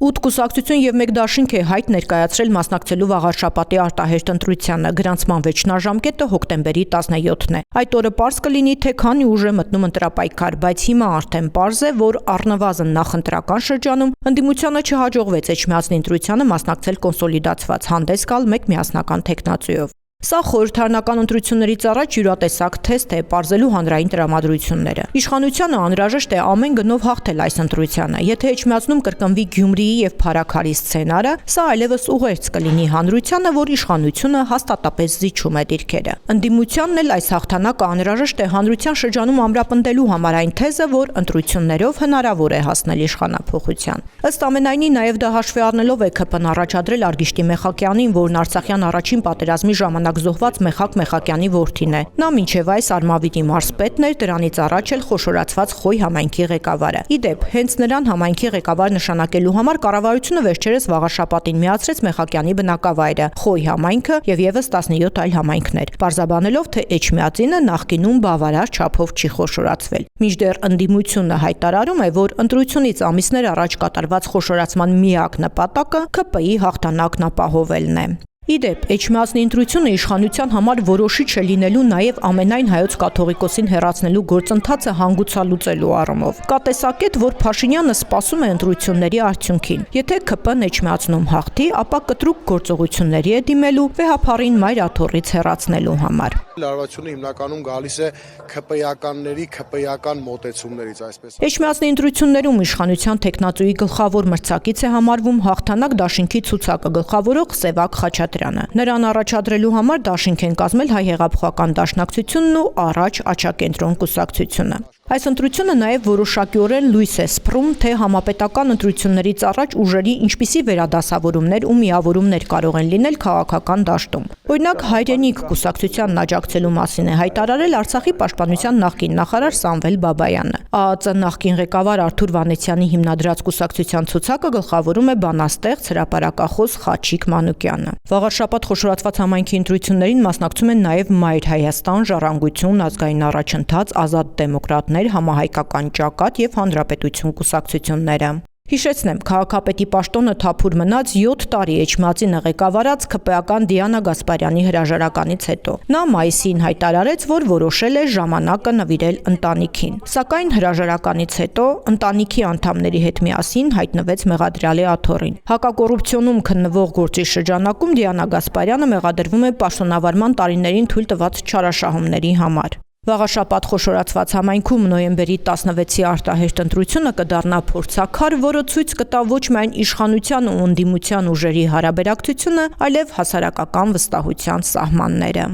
8 կուսակցություն եւ 1 դաշինք է հայտ ներկայացրել մասնակցելու վաղարշաբաթի արտահերթ ընտրությանը։ Գրանցման վերջնաժամկետը հոկտեմբերի 17-ն է։ Այդ օրը պարզ կլինի, թե քանի ուժ է մտնում ընտրապայքար, բայց հիմա արդեն պարզ է, որ առնվազն նախընտրական շրջանում ընդդիմությանը չհաջողվեց Էջմիածնի ընտրությանը մասնակցել կոնսոլիդացված, հանդես գալ մեկ միասնական թեկնածուով։ Սա խորհրդարանական ընտրություններից առաջ յուրատեսակ թեստ է պարզելու հանրային տրամադրությունները։ Իշխանությանը անհրաժեշտ է ամեն գնով հաղթել այս ընտրությանը։ Եթե Էջմիածնում կրկնվի Գյումրիի եւ Փարաքարի սցենարը, սա այլևս ուղերձ կլինի հանրությանը, որ իշխանությունը հաստատապես զիջում է դիրքերը։ Ընդդիմությանն էլ այս հաղթանակը անհրաժեշտ է հանրության շրջանում ամրապնդելու համար այն թեզը, որ ընտրություններով հնարավոր է հասնել իշխանափոխության։ Ըստ ամենայնի նաև դա հաշվի առնելով է ԿՓ-ն առաջադրել Արգիշտի Մեխակյանին, որն Արցախյան առաջին պատերազմի ժամանակ զոհված Մեխակ Մեխակյանի որդին է։ Նա մինչև այս Արմավիրի մարզպետն էր, դրանից առաջ էլ խոշորացված Խոյ համայնքի ղեկավարը։ Իդեպ, հենց նրան համայնքի ղեկավար նշանակելու համար կառավարությունը վերջերս վաղարշաբաթին միացրեց Մեխակյանի բնակավայրը, Խոյ համայնքը եւ եւս 17 այլ համայնքներ, պարզաբանելով, թե Էջմիածինը նախկինում բավարար չափով չի խոշորացվել։ Մինչդեռ ընդդիմությունը հայտարարում է, որ ընտրությունից ամիսներ առաջ կատարված խոշորացման միակ նպատակը ԿՊ-ի հաղթանակն ապահովելն է։ Իդեպ, Էջմիածնի ընտրությունը իշխանության համար որոշիչ է լինելու նաև ամենայն հայոց կաթողիկոսին հեռացնելու գործընթացը հանգուցալուծելու առումով։ Կա տեսակետ, որ Փաշինյանը սպասում է ընտրությունների արդյունքին։ Եթե ԿՊ-ն Էջմիածնում հաղթի, ապա կտրուկ գործողությունների է դիմելու վեհափառին մայր աթոռից հեռացնելու համար։ Լարվածությունը հիմնականում գալիս է ԿՊ-ականների ԿՊ-ական մոտեցումներից, այսպես։ Էջմիածնի ընտրություններում իշխանության թեկնածուի գլխավոր մրցակից է համարվում հաղթանակ դաշինքի ցուցակը գլխավորող Սևակ Խաչատրյանը։ Նրան առաջադրելու համար դաշինք են կազմել Հայ հեղափոխական դաշնակցությունն ու Առաջ Աչակենտրոն կուսակցությունը։ Այս ընտրությունը նաև որոշակիորեն լույս է սփռում, թե համապետական ընտրություններից առաջ ուժերի ինչպիսի վերադասավորումներ ու միավորումներ կարող են լինել քաղաքական դաշտում։ Օրինակ, Հայրենիք կուսակցությանն աջակցելու մասին է հայտարարել Արցախի պաշտպանության նախկին նախարար Սամվել Բաբայանը։ ԱԱԾ նախկին ղեկավար Արթուր Վանեցյանի հիմնադրած կուսակցության ցուցակը գլխավորում է բանաստեղծ հրապարակախոս Խաչիկ Մանուկյանը։ Վաղարշաբաթ խոշորացված համայնքի ընտրություններին մասնակցում են նաև Մայր Հայաստան, Ժառանգություն, Ազգային առաջընթաց, Ազատ դեմոկրատներ, Համահայկական ճակատ եւ Հանրապետություն կուսակցությունները։ Հիշեցնեմ, քաղաքապետի պաշտոնը թափուր մնաց 7 տարի Էջմիածինը ղեկավարած ԿՊ-ական Դիանա Գասպարյանի հրաժարականից հետո։ Նա մայիսին հայտարարեց, որ որոշել է ժամանակը նվիրել ընտանիքին։ Սակայն հրաժարականից հետո ընտանիքի անդամների հետ միասին հայտնվեց մեղադրյալի աթոռին։ Հակակոռուպցիոնում քննվող գործի շրջանակում Դիանա Գասպարյանը մեղադրվում է պաշտոնավարման տարիներին թույլ տված չարաշահումների համար։ Վաղարշաբաթ խոշորացված համայնքում նոյեմբերի 16-ի արտահերթ ընտրությունը կդառնա փորձաքար, որը ցույց կտա ոչ միայն իշխանության ու ընդդիմության ուժերի հարաբերակցությունը, այլև հասարակական վստահության սահմանները։